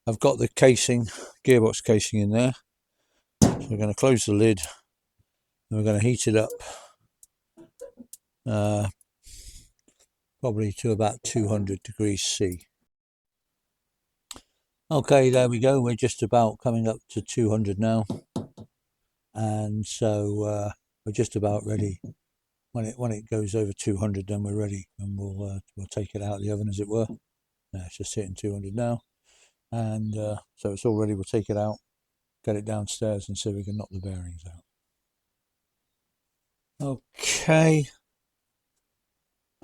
I've got the casing, gearbox casing in there. So we're going to close the lid and we're going to heat it up probably to about 200 degrees C. Okay, there we go. We're just about coming up to 200 now, and so we're just about ready. When it goes over 200, then we're ready, and we'll take it out of the oven, as it were. It's just hitting 200 now, and so it's all ready. We'll take it out, get it downstairs, and see if we can knock the bearings out. Okay,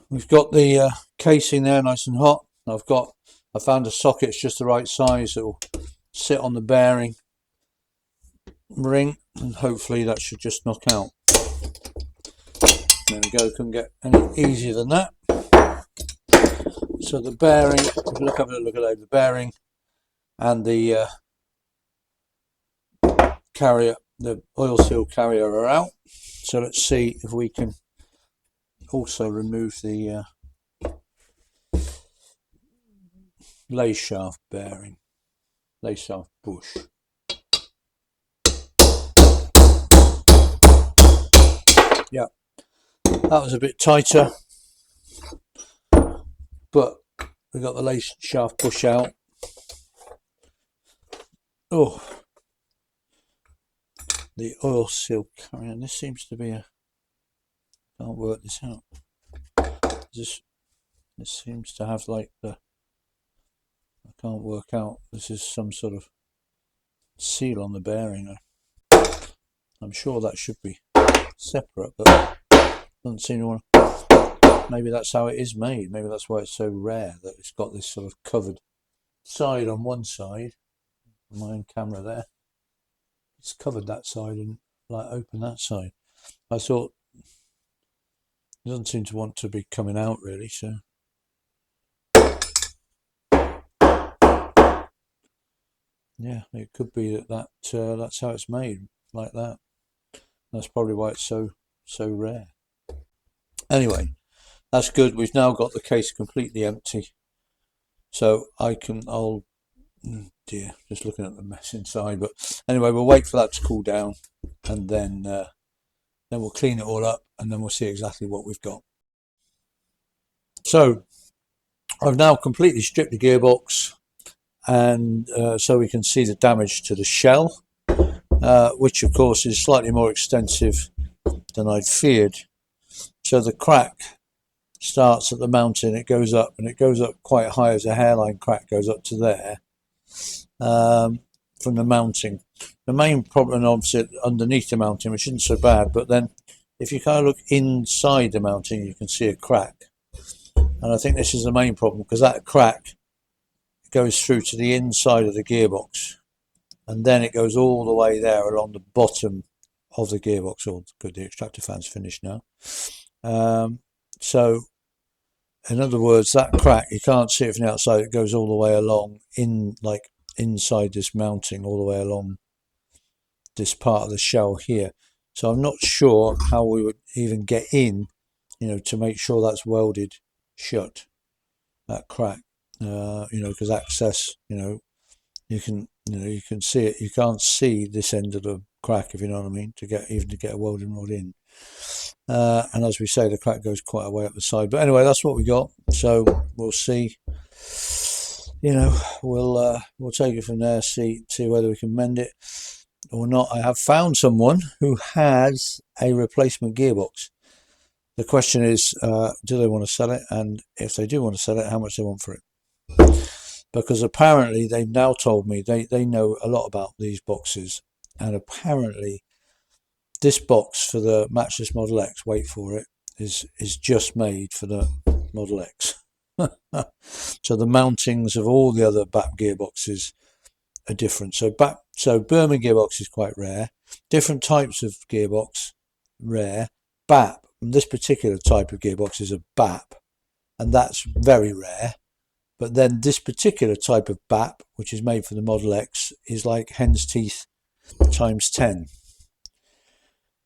we've got the casing there nice and hot. I found a socket, it's just the right size, that will sit on the bearing ring, and hopefully that should just knock out. There we go, couldn't get any easier than that. So the bearing, if you look at the bearing and the carrier, the oil seal carrier, are out. So let's see if we can also remove the lay shaft bearing, lay shaft bush. Yeah, that was a bit tighter, but we got the lay shaft bush out. Oh, the oil seal carrier. This seems to be can't work this out. This seems to have like I can't work out. This is some sort of seal on the bearing. I'm sure that should be separate, but doesn't seem to want to. Maybe that's how it is made. Maybe that's why it's so rare, that it's got this sort of covered side on one side. My own camera there. It's covered that side and like open that side. I thought it doesn't seem to want to be coming out really, so yeah, it could be that's how it's made, like that. That's probably why it's so rare. Anyway, that's good. We've now got the case completely empty, so I'll dear, just looking at the mess inside. But anyway, we'll wait for that to cool down, and then we'll clean it all up, and then we'll see exactly what we've got. So I've now completely stripped the gearbox, and so we can see the damage to the shell, which of course is slightly more extensive than I'd feared. So the crack starts at the mounting, it goes up, and it goes up quite high, as a hairline crack goes up to there from the mounting. The main problem obviously underneath the mounting, which isn't so bad, but then if you kind of look inside the mounting, you can see a crack, and I think this is the main problem, because that crack goes through to the inside of the gearbox, and then it goes all the way there along the bottom of the gearbox. Oh good, the extractor fan's finished now. So in other words, that crack, you can't see it from the outside, it goes all the way along inside this mounting, all the way along this part of the shell here. So I'm not sure how we would even get in, to make sure that's welded shut, that crack, because access, you can see it. You can't see this end of the crack, if you know what I mean, to get a welding rod in. And as we say, the crack goes quite a way up the side. But anyway, that's what we got. So we'll see. We'll take it from there. See whether we can mend it or not. I have found someone who has a replacement gearbox. The question is, do they want to sell it? And if they do want to sell it, how much they want for it? Because apparently they've now told me they know a lot about these boxes, and apparently this box for the Matchless Model X, wait for it, is just made for the Model X. So the mountings of all the other BAP gearboxes are different. So Burman gearbox is quite rare. Different types of gearbox, rare. BAP, this particular type of gearbox is a BAP, and that's very rare. But then this particular type of BAP, which is made for the Model X, is like hen's teeth times 10.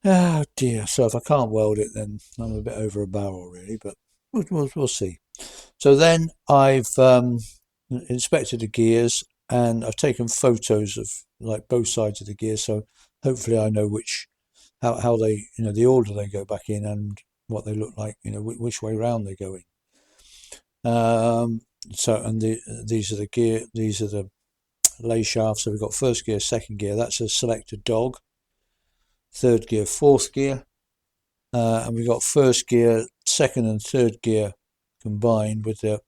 Oh dear. So if I can't weld it, then I'm a bit over a barrel really, but we'll see. So then I've inspected the gears, and I've taken photos of like both sides of the gear, so hopefully I know how they, the order they go back in and what they look like, which way round they go in. So, and these are the gear, these are the lay shafts. So we've got first gear, second gear, that's a selector dog, third gear, fourth gear, and we've got first gear, second and third gear combined with the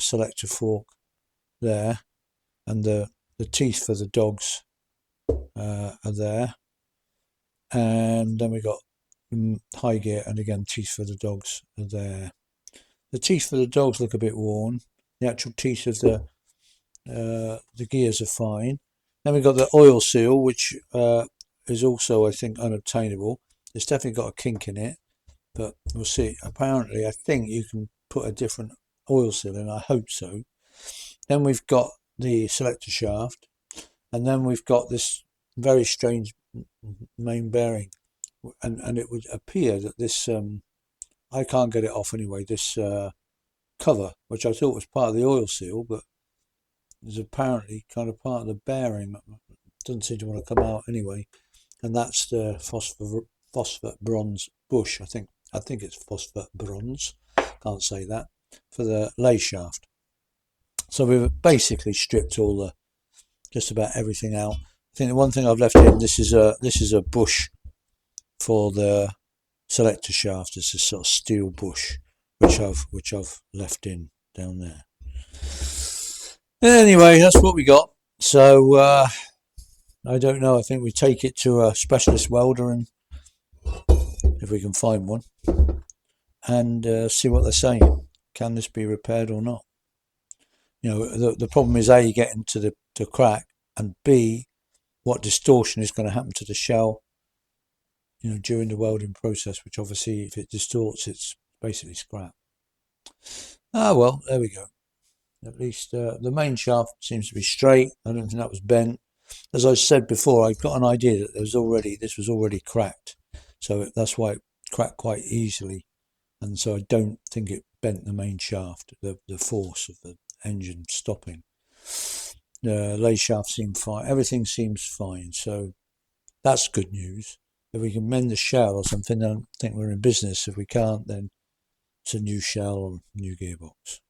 selector fork there, and the teeth for the dogs are there, and then we've got high gear, and again teeth for the dogs are there. The teeth for the dogs look a bit worn. The actual teeth of the gears are fine. Then we've got the oil seal, which is also, I think, unobtainable. It's definitely got a kink in it, but we'll see. Apparently, I think you can put a different oil seal in. I hope so. Then we've got the selector shaft, and then we've got this very strange main bearing, and it would appear that this I can't get it off anyway, this cover, which I thought was part of the oil seal, but is apparently kind of part of the bearing. Doesn't seem to want to come out anyway. And that's the phosphate bronze bush. I think it's phosphate bronze. Can't say that, for the lay shaft. So we've basically stripped just about everything out. I think the one thing I've left in, this is a bush for the selector shaft. It's a sort of steel bush which I've left in down there. Anyway, that's what we got. So I don't know. I think we take it to a specialist welder, and if we can find one, and see what they're saying. Can this be repaired or not? The problem is A, getting to the crack, and B, what distortion is going to happen to the shell, during the welding process, which obviously if it distorts, it's basically scrap. Well, there we go. At least the main shaft seems to be straight. I don't think that was bent. As I said before, I've got an idea that this was already cracked, so that's why it cracked quite easily, and so I don't think it bent the main shaft, the force of the engine stopping. The lay shaft seemed fine. Everything seems fine, so that's good news. If we can mend the shell or something, I don't think we're in business. If we can't, then it's a new shell or new gearbox.